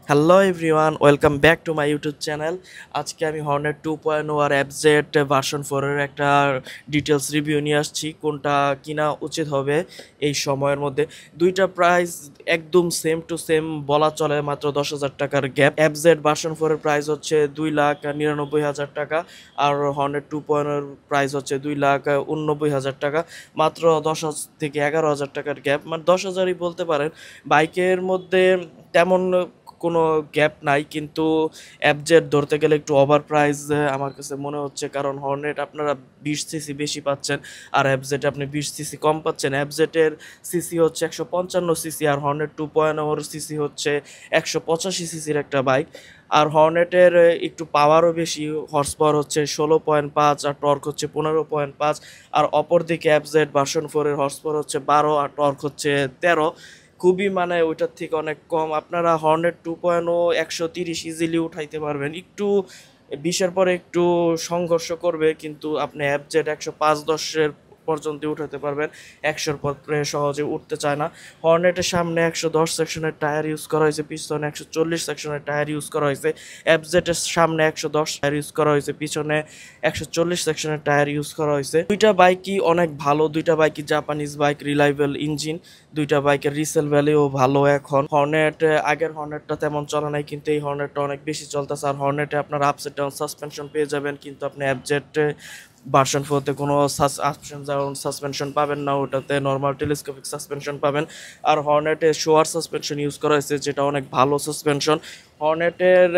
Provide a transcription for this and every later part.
Hello everyone, welcome back to my YouTube channel. আজকে আমি Hornet 2.0 আর FZ version 4 এর একটা ডিটেলস রিভিউ নিয়ে আসছি। কোনটা কিনা উচিত হবে এই সময়ের মধ্যে। দুইটা প্রাইস একদম সেম টু সেম বলা চলে, মাত্র 10,000 টাকার গ্যাপ। এফজেড ভার্সন 4 এর প্রাইস হচ্ছে 2,99,000 টাকা, আর হর্নেট 2.0 এর প্রাইস হচ্ছে 2,89,000 টাকা। মাত্র 10,000 থেকে 11,000 টাকার গ্যাপ, মানে 10,000ই বলতে পারেন। বাইকের মধ্যে তেমন কোনো গ্যাপ নাই, কিন্তু অ্যাপজেট ধরতে গেলে একটু ওভার প্রাইস আমার কাছে মনে হচ্ছে, কারণ হর্নেট আপনারা 20 সিসি বেশি পাচ্ছেন আর অ্যাপজেটে আপনি 20 সিসি কম পাচ্ছেন। অ্যাপজেটের সিসি হচ্ছে 155 সিসি, আর হর্নেট 2.0 সিসি হচ্ছে 185 সিসির একটা বাইক। আর হর্নেটের একটু পাওয়ারও বেশি, হর্স পাওয়ার হচ্ছে 16.5 আর টর্ক হচ্ছে 15.5। আর অপরদিকে অ্যাপজেট ভার্সন 4 এর হর্স পাওয়ার হচ্ছে 12 আর টর্ক হচ্ছে 13। খুবই মানে ওইটার থেকে অনেক কম। আপনারা হর্নেট 2.0 130 ইজিলি উঠাইতে পারবেন। একটু 20-এর পরে একটু সংঘর্ষ করবে, কিন্তু আপনি অ্যাপজেট 105-10 পর্যন্ত উঠাতে পারবেন। 100-র পরে সহজে উঠতে চায় না। হর্নেটের সামনে 110 সেকশনের টায়ার ইউজ করা হয়েছে, পিছনে 140 সেকশনের টায়ার ইউজ করা হয়েছে। অ্যাপজেটের সামনে 110 টায়ার ইউজ করা হয়েছে, পিছনে 140 সেকশনের টায়ার ইউজ করা হয়েছে। দুইটা বাইকই অনেক ভালো, দুইটা বাইকই জাপানিজ বাইক, রিলায়েবল ইঞ্জিন। দুইটা বাইকের রিসেল ভ্যালিও ভালো। এখন হর্নেট আগের হর্নেটটা তেমন চলে নাই, কিন্তু এই হর্নেটটা অনেক বেশি চলতেছে। আর হর্নেটে আপনার আপস ডাউন সাসপেনশন পেয়ে যাবেন, কিন্তু আপনি অ্যাপজেট ভার্সন 4-তে কোনো আপশন ডাউন সাসপেনশন পাবেন না, ওটাতে নর্মাল টেলিস্কোপিক সাসপেনশন পাবেন। আর হর্নেটে শোয়ার সাসপেনশন ইউজ করা হয়েছে, যেটা অনেক ভালো সাসপেনশন। হর্নেটের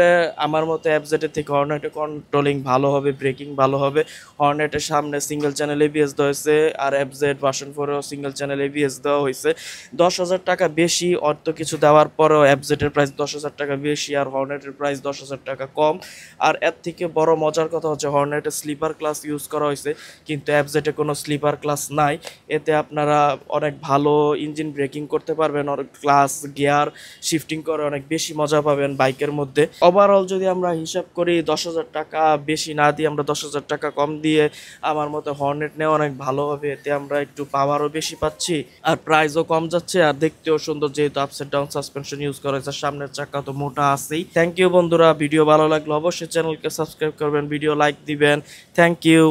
আমার মতো অ্যাপজেটের থেকে হর্নেটের কন্ট্রোলিং ভালো হবে, ব্রেকিং ভালো হবে। হর্নেটের সামনে সিঙ্গেল চ্যানেল এবিএস দেওয়া হয়েছে, আর এফজেড ভার্সন 4-এও সিঙ্গেল চ্যানেল এবিএস দেওয়া হয়েছে। 10,000 টাকা বেশি, অর্থ কিছু দেওয়ার পরেও এফজেডের প্রাইস 10,000 টাকা বেশি, আর হর্নেটের প্রাইস 10,000 টাকা কম। আর এর থেকে বড় মজার কথা হচ্ছে হর্নেটে স্লিপার ক্লাস ইউজ করা হয়েছে, কিন্তু এফজেডে কোনো স্লিপার ক্লাস নাই। এতে আপনারা অনেক ভালো ইঞ্জিন ব্রেকিং করতে পারবেন, অনেক ক্লাস গিয়ার শিফটিং করে অনেক বেশি মজা পাবেন বাইকের মধ্যে। ওভারঅল যদি আমরা হিসাব করি, 10,000 টাকা বেশি না দিয়ে আমরা 10,000 টাকা কম দিয়ে আমার মতে হর্নেট নেওয়া অনেক ভালো হবে। এতে আমরা একটু পাওয়ারও বেশি পাচ্ছি, আর প্রাইসও কম যাচ্ছে, আর দেখতেও সুন্দর, যেহেতু আপসাইড ডাউন সাসপেনশন ইউজ করা হয়েছে। সামনের চাকা তো মোটা আছেই। থ্যাংক ইউ বন্ধুরা, ভিডিও ভালো লাগলে অবশ্যই চ্যানেলকে সাবস্ক্রাইব করবেন, ভিডিও লাইক দিবেন। Thank you.